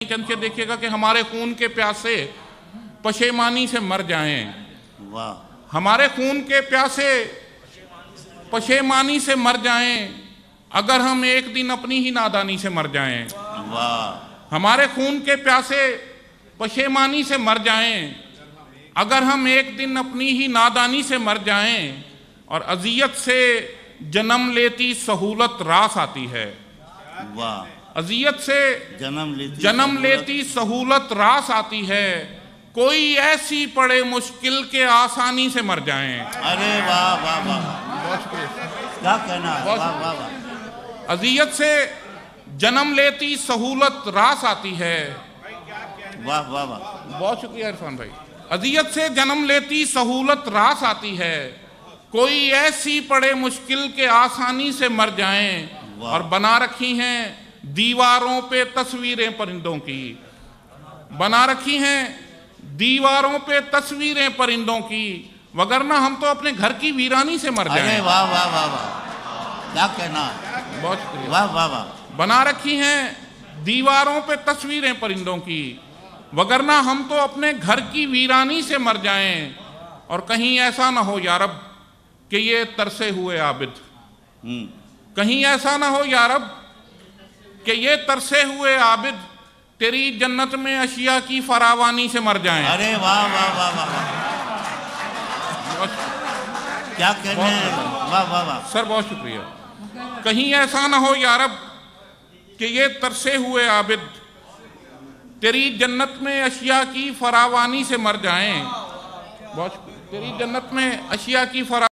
चंद के देखिएगा कि हमारे खून के प्यासे पशेमानी से मर जाएं। वाह। हमारे खून के प्यासे पशेमानी से मर जाएं अगर हम एक दिन अपनी ही नादानी से मर जाएं। वाह। हमारे खून के प्यासे पशेमानी से मर जाएं अगर हम एक दिन अपनी ही नादानी से मर जाएं। और अजियत से जन्म लेती सहूलत रास आती है। वाह। अजियत से जन्म लेती सहूलत रास आती है। कोई ऐसी पड़े मुश्किल के आसानी से मर जाएं। अरे वाह वाह वाह, क्या कहना, वाह वाह वाह। अजियत से जन्म लेती सहूलत रास आती है। वाह वाह वाह, बहुत शुक्रिया इरफान भाई। अजियत से जन्म लेती सहूलत रास आती है। कोई ऐसी पड़े मुश्किल के आसानी से मर जाएं। और बना रखी हैं दीवारों पे तस्वीरें परिंदों की। बना रखी हैं दीवारों पे तस्वीरें परिंदों की, वगरना हम तो अपने घर की वीरानी से मर जाएं। अरे वाह वाह वाह वाह, क्या कहना, बहुत शुक्रिया, वाह वाह वाह। बना रखी हैं दीवारों पे तस्वीरें परिंदों की, वगरना हम तो अपने घर की वीरानी से मर जाएं। और कहीं ऐसा ना हो या रब कि ये तरसे हुए आबिद, कहीं ऐसा ना हो या रब कि ये तरसे हुए आबिद तेरी जन्नत में अशिया की फरावानी से मर जाएं। अरे वाह वाह वाह वाह, क्या कहने, वाह वाह वाह सर, बहुत शुक्रिया। कहीं ऐसा ना हो या रब कि ये तरसे हुए आबिद तेरी जन्नत में अशिया की फरावानी से मर जाएं। बहुत तेरी जन्नत में अशिया की फरा